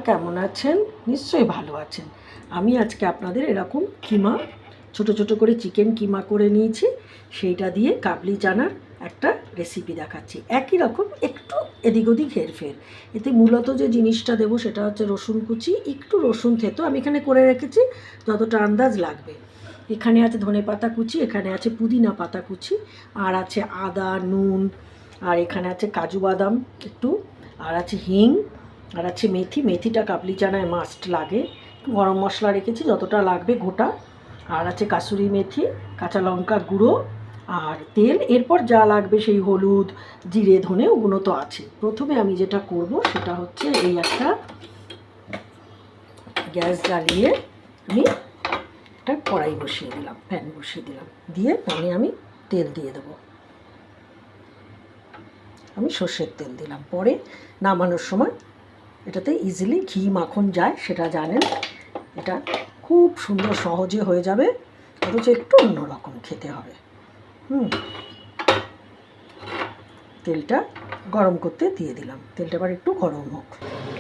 কেমন আছেন? নিশ্চয়ই ভালো আছেন। আমি আজকে আপনাদের এরকম কিমা ছোট ছোট করে চিকেন কিমা করে নিয়েছি, সেইটা দিয়ে কাবলি চানার একটা রেসিপি দেখাচ্ছি। একই রকম একটু এদিক ওদিক হেরফের। এতে মূলত যে জিনিসটা দেবো সেটা হচ্ছে রসুন কুচি, একটু রসুন থেতো আমি এখানে করে রেখেছি যতটা আন্দাজ লাগবে। এখানে আছে ধনেপাতা কুচি, এখানে আছে পুদিনা পাতা কুচি, আর আছে আদা, নুন, আর এখানে আছে কাজু বাদাম একটু, আর আছে হিং, আর আছে মেথি। মেথিটা কাবলি চানায় মাস্ট লাগে। গরম মশলা রেখেছি যতটা লাগবে গোটা, আর আছে কাসুরি মেথি, কাঁচা লঙ্কা গুঁড়ো, আর তেল। এরপর যা লাগবে সেই হলুদ, জিরে, ধনে, ওগুলো তো আছে। প্রথমে আমি যেটা করব সেটা হচ্ছে এই একটা গ্যাস জ্বালিয়ে আমি একটা কড়াই বসিয়ে দিলাম, প্যান বসিয়ে দিলাম, দিয়ে প্যানে আমি তেল দিয়ে দেবো। আমি সর্ষের তেল দিলাম। পরে নামানোর সময় এটাতে ইজিলি ঘি মাখন যায়, সেটা জানেন। এটা খুব সুন্দর সহজে হয়ে যাবে, অথচ একটু অন্যরকম খেতে হবে। তেলটা গরম করতে দিয়ে দিলাম, তেলটা এবার একটু গরম হোক।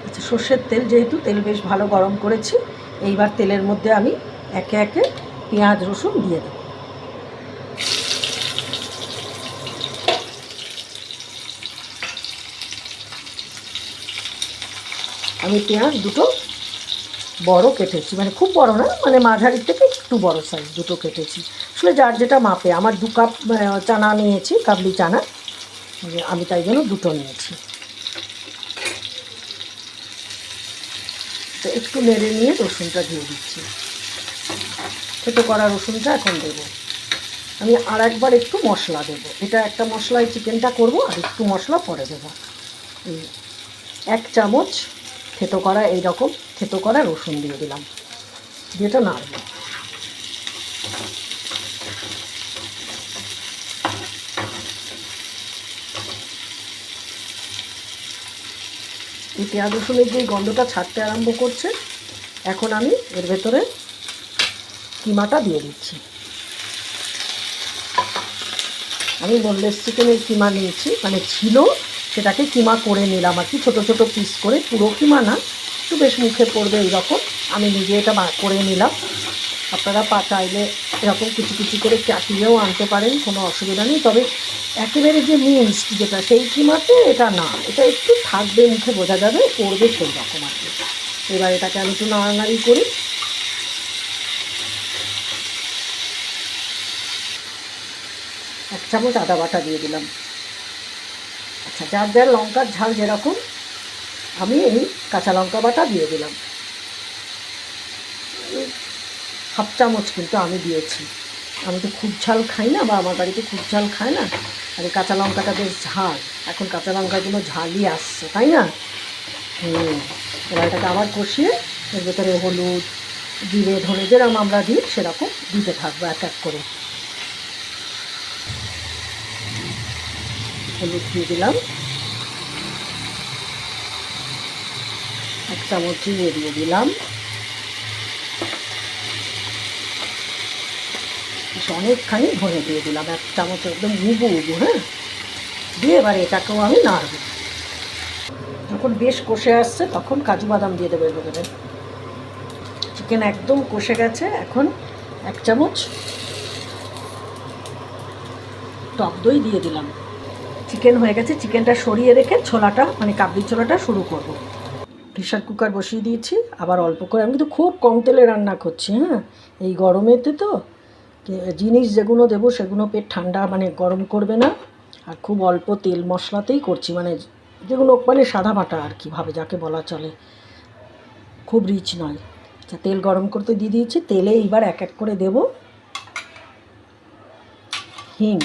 আচ্ছা, সর্ষের তেল যেহেতু, তেল বেশ ভালো গরম করেছি। এইবার তেলের মধ্যে আমি একে একে পেঁয়াজ রসুন দিয়ে দেবো। আমি পেঁয়াজ দুটো বড় কেটেছি, মানে খুব বড় না, মানে মাঝারির থেকে একটু বড় সাইজ দুটো কেটেছি। আসলে যার যেটা মাপে, আমার 2 কাপ চানা নিয়েছি, কাবলি চানা, আমি তাই জন্য দুটো নিয়েছি। তো একটু নেড়ে নিয়ে রসুনটা দিয়ে দিচ্ছি। থেতো করা রসুনটা এখন দেবো। আমি আর একবার একটু মশলা দেবো। এটা একটা মশলায় চিকেনটা করব, আর একটু মশলা পরে দেবো। 1 চামচ থেতো করা, এইরকম থেতো করা রসুন দিয়ে দিলাম, যেটা নাড়ব। এই পেঁয়াজ রসুনের যে গন্ধটা ছাড়তে আরম্ভ করছে, এখন আমি এর ভেতরে কিমাটা দিয়ে দিচ্ছি। আমি বোনলেস চিকেনের কিমা নিয়েছি, মানে ছিল, সেটাকে কিমা করে নিলাম আর কি, ছোটো ছোটো পিস করে, পুরো কিমা না, একটু বেশ মুখে পড়বে এইরকম। আমি নিজে এটা করে নিলাম। আপনারা চাইলে এরকম কিছু কিছু করে কাটিয়েও আনতে পারেন, কোনো অসুবিধা নেই। তবে একেবারে যে মিক্সড যেটা, সেই কিমাতে এটা না, এটা একটু থাকবে, মুখে বোঝা যাবে, পড়বে সেই রকম আর কি। এবার এটাকে আমি একটু নাড়ানাড়ি করি। 1 চামচ আদা বাটা দিয়ে দিলাম। আচ্ছা, যার যার লঙ্কার ঝাল যেরকম, আমি এই কাঁচা লঙ্কা বাটা দিয়ে দিলাম। 1/2 চামচ কিন্তু আমি দিয়েছি। আমি তো খুব ঝাল খাই না, বা আমার বাড়িতে খুব ঝাল খায় না, আর এই কাঁচা লঙ্কাটা বেশ ঝাল। এখন কাঁচা লঙ্কাগুলো ঝালই আসছে, তাই না? এবার এটাকে আবার কষিয়ে এর ভেতরে হলুদ, জিরে, ধনে, যেরকম আমরা দিই সেরকম দিতে থাকবো এক এক করে। হলুদ দিয়ে দিলাম, 1 চামচ জিরে দিয়ে দিলাম, অনেকখানি ধনে দিয়ে দিলাম, 1 চামচ, একদম উবু উবু। দিয়ে এবার এটাকেও আমি নাড়ব। যখন বেশ কষে আসছে তখন কাজু বাদাম দিয়ে দেবো এর ভেতরে। চিকেন একদম কষে গেছে। এখন 1 চামচ টক দই দিয়ে দিলাম। চিকেন হয়ে গেছে, চিকেনটা সরিয়ে রেখে ছোলাটা, মানে কাবলি ছোলাটা শুরু করব। প্রেশার কুকার বসিয়ে দিয়েছি, আবার অল্প করে। আমি কিন্তু খুব কম তেলে রান্না করছি। এই গরমেতে তো জিনিস যেগুলো দেবো সেগুলো পেট ঠান্ডা, মানে গরম করবে না, আর খুব অল্প তেল মশলাতেই করছি, মানে যেগুলো মানে সাদা বাটা আর কি ভাবে, যাকে বলা চলে, খুব রিচ নয়। আচ্ছা, তেল গরম করতে দিয়ে দিয়েছি। তেলে এইবার এক এক করে দেব হিং,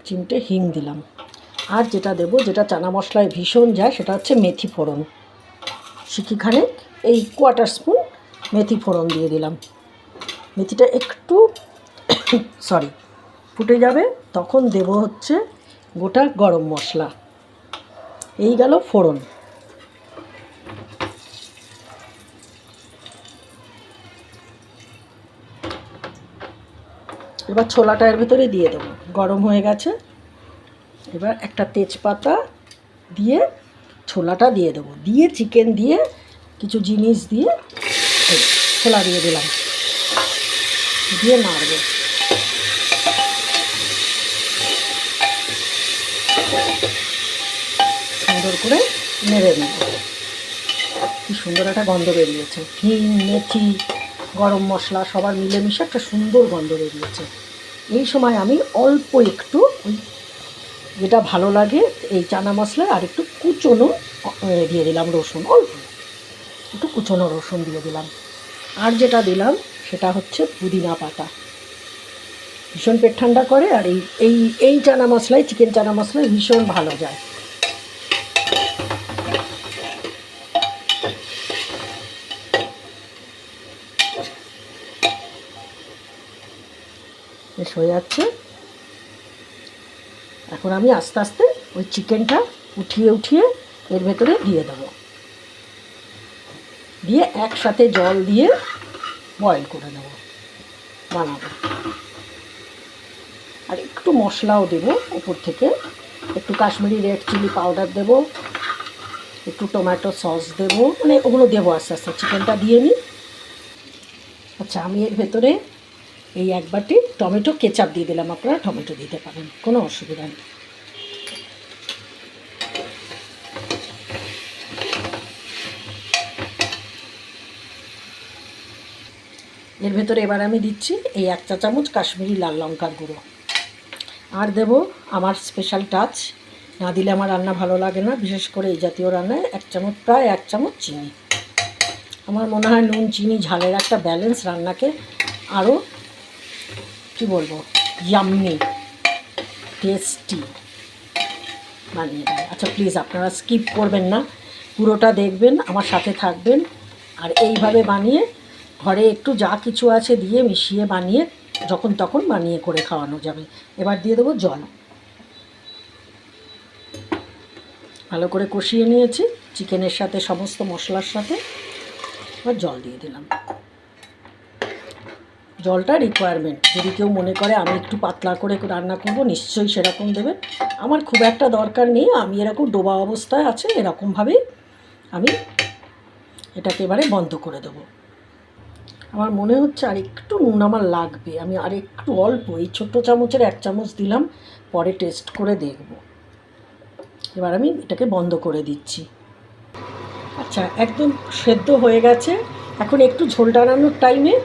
চিমটে হিং দিলাম। আর যেটা দেবো, যেটা চানা মশলায় ভীষণ যায়, সেটা হচ্ছে মেথি ফোড়ন। শিখিখানেক, এই 1/4 স্পুন মেথি ফোড়ন দিয়ে দিলাম। মেথিটা একটু ফুটে যাবে, তখন দেব হচ্ছে গোটা গরম মশলা। এই গেল ফোড়ন। এবার ছোলাটা এর ভেতরে দিয়ে দেবো। গরম হয়ে গেছে, এবার একটা তেজপাতা দিয়ে ছোলাটা দিয়ে দেবো, দিয়ে চিকেন দিয়ে কিছু জিনিস দিয়ে ছোলা দিয়ে দিলাম, দিয়ে নাড়বো। সুন্দর করে নেড়ে নেব। কি সুন্দর একটা গন্ধ বেরিয়েছে, হিং, মেথি, গরম মশলা সবার মিলেমিশে একটা সুন্দর গন্ধ বেরিয়েছে। এই সময় আমি অল্প একটু ওই যেটা ভালো লাগে এই চানা মশলা আর একটু কুচনো দিয়ে দিলাম, রসুন, অল্প একটু কুচনো রসুন দিয়ে দিলাম। আর যেটা দিলাম সেটা হচ্ছে পুদিনা পাতা, ভীষণ পেট ঠান্ডা করে, আর এই এই এই চানা মশলায়, চিকেন চানা মশলায় ভীষণ ভালো যায়। বেশ হয়ে যাচ্ছে। এখন আমি আস্তে আস্তে ওই চিকেনটা উঠিয়ে উঠিয়ে এর ভেতরে দিয়ে দেবো, দিয়ে একসাথে জল দিয়ে বয়েল করে নেব, বানাবো। আর একটু মশলাও দেবো উপর থেকে, একটু কাশ্মীরি রেড চিলি পাউডার দেবো, একটু টমেটো সস দেবো, মানে ওগুলো দেবো আস্তে আস্তে। চিকেনটা দিয়ে নিই। আচ্ছা, আমি এর ভেতরে এই এক বাটি টমেটো কেচাপ দিয়ে দিলাম, আপনারা টমেটো দিতে পারেন, কোনো অসুবিধা নেই। এর ভেতরে এবার আমি দিচ্ছি এই 1 চা চামচ কাশ্মীরি লাল লঙ্কার গুঁড়ো, আর দেব আমার স্পেশাল টাচ, না দিলে আমার রান্না ভালো লাগে না, বিশেষ করে এই জাতীয় রান্নায় 1 চামচ, প্রায় 1 চামচ চিনি। আমার মনে হয় নুন চিনি ঝালের একটা ব্যালেন্স রান্নাকে আরও কী বলবো, ইয়াম্মি টেস্টি বানিয়ে দেয়। আচ্ছা প্লিজ আপনারা স্কিপ করবেন না, পুরোটা দেখবেন, আমার সাথে থাকবেন। আর এইভাবে বানিয়ে ঘরে একটু যা কিছু আছে দিয়ে মিশিয়ে বানিয়ে যখন তখন বানিয়ে করে খাওয়ানো যাবে। এবার দিয়ে দেবো জল, ভালো করে কষিয়ে নিয়েছি চিকেনের সাথে, সমস্ত মশলার সাথে। এবার জল দিয়ে দিলাম। জলটা রিকোয়ারমেন্ট, যদি কেউ মনে করে আমি একটু পাতলা করে রান্না করব, নিশ্চয়ই সেরকম দেবেন। আমার খুব একটা দরকার নেই, আমি এরকম ডোবা অবস্থায় আছে, এরকমভাবেই আমি এটাকে এবারে বন্ধ করে দেবো। আমার মনে হচ্ছে আর একটু নুন আমার লাগবে, আমি আর একটু অল্প, এই ছোট্ট চামচের 1 চামচ দিলাম, পরে টেস্ট করে দেখব। এবার আমি এটাকে বন্ধ করে দিচ্ছি। আচ্ছা, একদম সেদ্ধ হয়ে গেছে। এখন একটু ঝোল টানানোর টাইমে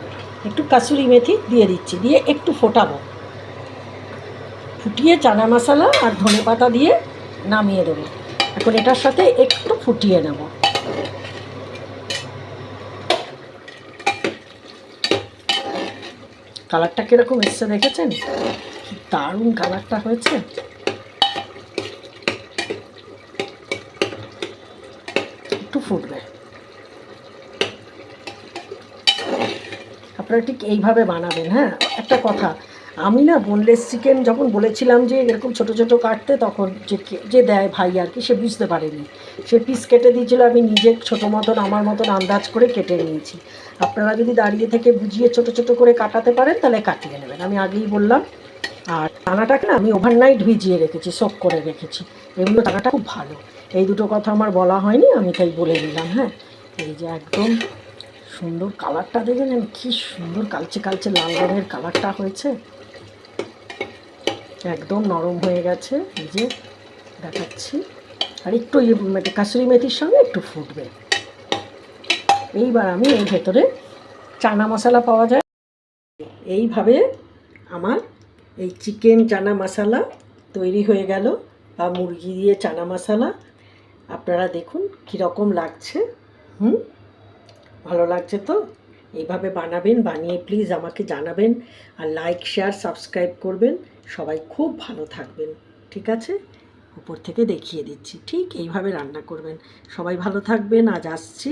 একটু কাসুরি মেথি দিয়ে দিচ্ছি, দিয়ে একটু ফোটাবো, ফুটিয়ে চানা মশলা আর ধনেপাতা দিয়ে নামিয়ে দেবো। এখন এটার সাথে একটু ফুটিয়ে নেব। কালারটা কীরকম এসছে দেখেছেন? কি দারুণ কালারটা হয়েছে। একটু ফুটবে, আপনারা ঠিক এইভাবে বানাবেন। হ্যাঁ, একটা কথা, আমি না বোনলেস চিকেন যখন বলেছিলাম যে এরকম ছোটো ছোটো কাটতে, তখন যে দেয় ভাই আর কি, সে বুঝতে পারেনি, সে পিস কেটে দিয়েছিল, আমি নিজে ছোটো মতন আমার মতন আন্দাজ করে কেটে নিয়েছি। আপনারা যদি দাঁড়িয়ে থেকে বুঝিয়ে ছোটো ছোটো করে কাটাতে পারেন তাহলে কাটিয়ে নেবেন, আমি আগেই বললাম। আর চানাটাকে না আমি ওভারনাইট ভিজিয়ে রেখেছি, সোক করে রেখেছি, এগুলো চানাটা খুব ভালো। এই দুটো কথা আমার বলা হয়নি, আমি তাই বলে নিলাম। হ্যাঁ, এই যে একদম সুন্দর কালারটা দেখবেন, কি সুন্দর কালচে কালচে লাল রঙের কালারটা হয়েছে, একদম নরম হয়ে গেছে। এই যে দেখাচ্ছি, আর একটু কাসুরি মেথির সঙ্গে একটু ফুটবে। এইবার আমি এর ভেতরে চানা মশলা পাওয়া যায়, এইভাবে আমার এই চিকেন চানা মশলা তৈরি হয়ে গেল, বা মুরগি দিয়ে চানা মশলা। আপনারা দেখুন কীরকম লাগছে। ভালো লাগছে তো? এইভাবে বানাবেন, বানিয়ে প্লিজ আমাকে জানাবেন, আর লাইক শেয়ার সাবস্ক্রাইব করবেন। সবাই খুব ভালো থাকবেন, ঠিক আছে? উপর থেকে দেখিয়ে দিচ্ছি, ঠিক এইভাবে রান্না করবেন। সবাই ভালো থাকবেন, আজ আসছি।